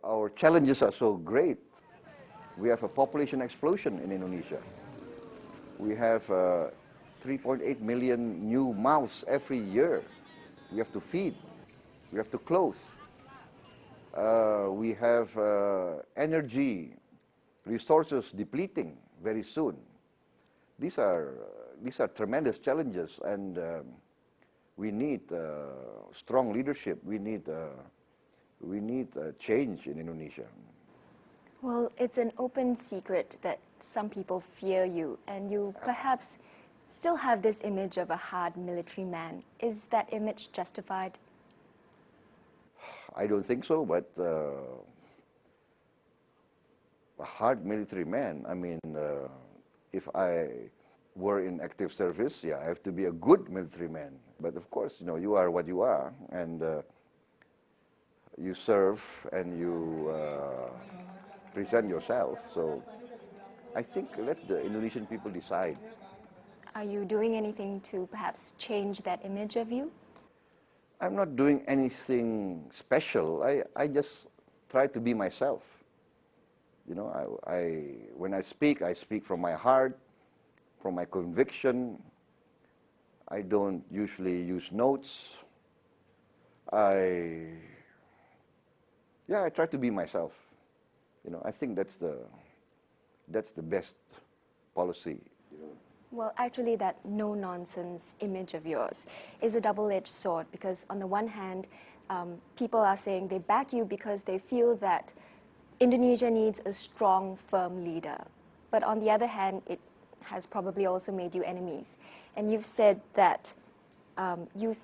Our challenges are so great. We have a population explosion in Indonesia. We have 3.8 million new mouths every year. We have to feed. We have to clothe. We have energy resources depleting very soon. These are tremendous challenges, and we need strong leadership. We need change in Indonesia. Well, it's an open secret that some people fear you, and you perhaps still have this image of a hard military man. Is that image justified? I don't think so, but a hard military man, I mean, if I were in active service, yeah, I have to be a good military man. But of course, you know, you are what you are, and you serve and you present yourself. So I think let the Indonesian people decide. Are you doing anything to perhaps change that image of you? I'm not doing anything special. I just try to be myself. You know, when I speak from my heart, from my conviction. I don't usually use notes. I try to be myself. You know, I think that's the best policy. You know. Well, actually, that no-nonsense image of yours is a double-edged sword, because on the one hand, people are saying they back you because they feel that Indonesia needs a strong, firm leader. But on the other hand, it has probably also made you enemies. And you've said that you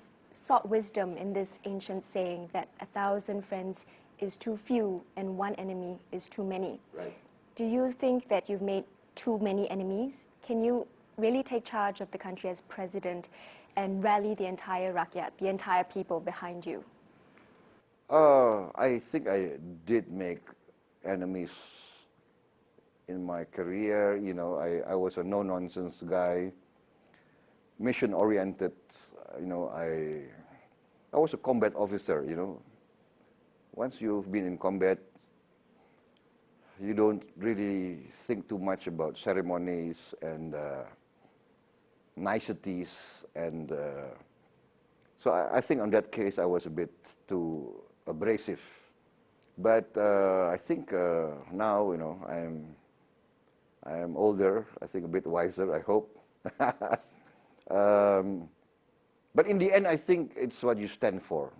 sought wisdom in this ancient saying that 1,000 friends is too few and 1 enemy is too many. Right. Do you think that you've made too many enemies? Can you really take charge of the country as president and rally the entire Rakyat, the entire people behind you? I think I did make enemies in my career. You know, I was a no-nonsense guy, mission-oriented. You know, I was a combat officer, you know. Once you've been in combat, you don't really think too much about ceremonies and niceties, and so I think on that case I was a bit too abrasive. But I think now, you know, I am older. I think a bit wiser, I hope. But in the end, I think it's what you stand for.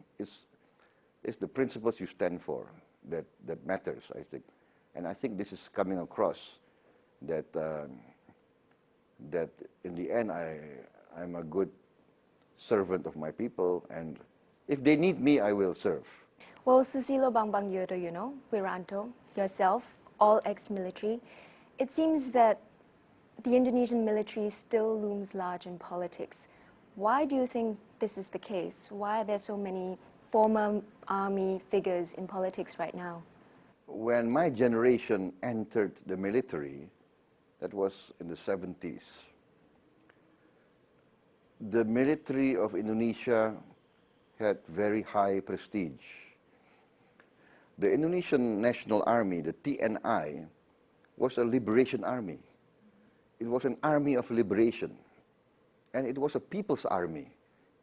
It's the principles you stand for that matters, I think. And I think this is coming across, that that in the end I'm a good servant of my people, and if they need me, I will serve. Well, Susilo Bambang Yudho, you know, Wiranto, yourself, all ex-military, it seems that the Indonesian military still looms large in politics. Why do you think this is the case? Why are there so many former army figures in politics right now? When my generation entered the military, that was in the 70s, the military of Indonesia had very high prestige. The Indonesian National Army, the TNI, was a liberation army. It was an army of liberation. And it was a people's army.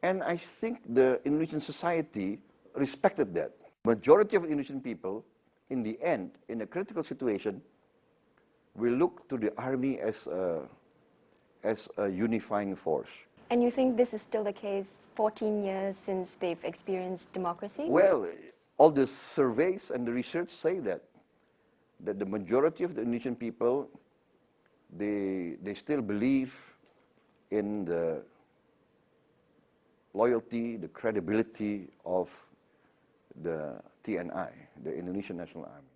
And I think the Indonesian society respected that. Majority of Indonesian people, in the end, in a critical situation, will look to the army as a unifying force. And you think this is still the case 14 years since they've experienced democracy? Well, all the surveys and the research say that the majority of the Indonesian people, they still believe in the loyalty, the credibility of the TNI, the Indonesian National Army.